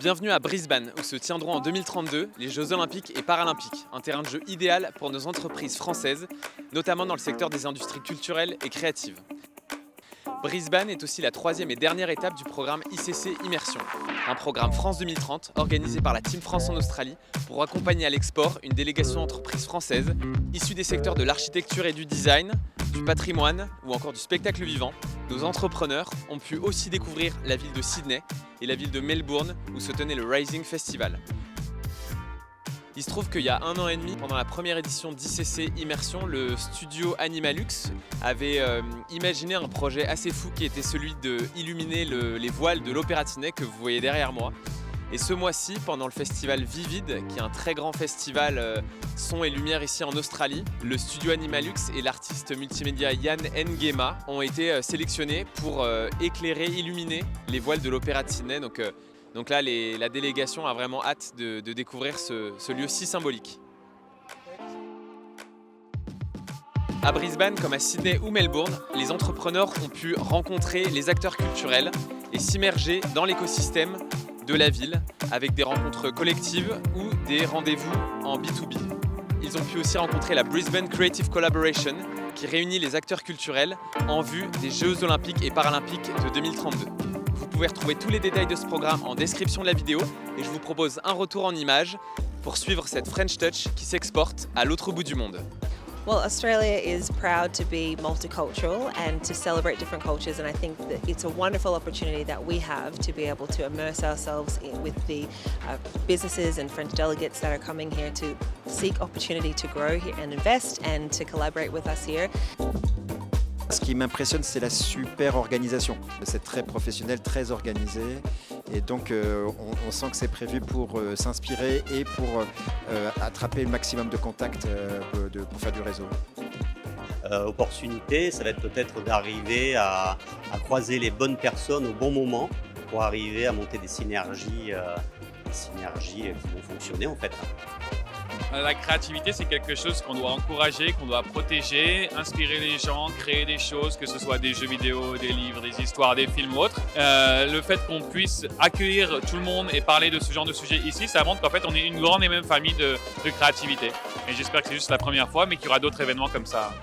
Bienvenue à Brisbane, où se tiendront en 2032 les Jeux Olympiques et Paralympiques, un terrain de jeu idéal pour nos entreprises françaises, notamment dans le secteur des industries culturelles et créatives. Brisbane est aussi la troisième et dernière étape du programme ICC Immersion, un programme France 2030 organisé par la Team France en Australie pour accompagner à l'export une délégation d'entreprises françaises issues des secteurs de l'architecture et du design, du patrimoine ou encore du spectacle vivant. Nos entrepreneurs ont pu aussi découvrir la ville de Sydney et la ville de Melbourne où se tenait le Rising Festival. Il se trouve qu'il y a 1 an et demi, pendant la première édition d'ICC Immersion, le studio Animalux avait imaginé un projet assez fou qui était celui d'illuminer les voiles de l'Opéra Sydney que vous voyez derrière moi. Et ce mois-ci, pendant le festival Vivid, qui est un très grand festival son et lumière ici en Australie, le studio Animalux et l'artiste multimédia Yann Nguema ont été sélectionnés pour éclairer, illuminer les voiles de l'Opéra de Sydney. Donc là, la délégation a vraiment hâte de découvrir ce lieu si symbolique. À Brisbane, comme à Sydney ou Melbourne, les entrepreneurs ont pu rencontrer les acteurs culturels et s'immerger dans l'écosystème de la ville avec des rencontres collectives ou des rendez-vous en B2B. Ils ont pu aussi rencontrer la Brisbane Creative Collaboration qui réunit les acteurs culturels en vue des Jeux Olympiques et Paralympiques de 2032. Vous pouvez retrouver tous les détails de ce programme en description de la vidéo et je vous propose un retour en images pour suivre cette French Touch qui s'exporte à l'autre bout du monde. Well, Australia is proud to be multicultural and to celebrate different cultures, and I think that it's a wonderful opportunity that we have to be able to immerse ourselves with the businesses and French delegates that are coming here to seek opportunity to grow here and invest and to collaborate with us here. Ce qui m'impressionne, c'est la super organisation. C'est très professionnel, très organisé. Et donc, on sent que c'est prévu pour s'inspirer et pour attraper le maximum de contacts pour faire du réseau. Opportunité, ça va être peut-être d'arriver à croiser les bonnes personnes au bon moment pour arriver à monter des synergies qui vont fonctionner en fait. La créativité, c'est quelque chose qu'on doit encourager, qu'on doit protéger, inspirer les gens, créer des choses, que ce soit des jeux vidéo, des livres, des histoires, des films ou autres. Le fait qu'on puisse accueillir tout le monde et parler de ce genre de sujet ici, ça montre qu'en fait on est une grande et même famille de créativité. Et j'espère que c'est juste la première fois, mais qu'il y aura d'autres événements comme ça.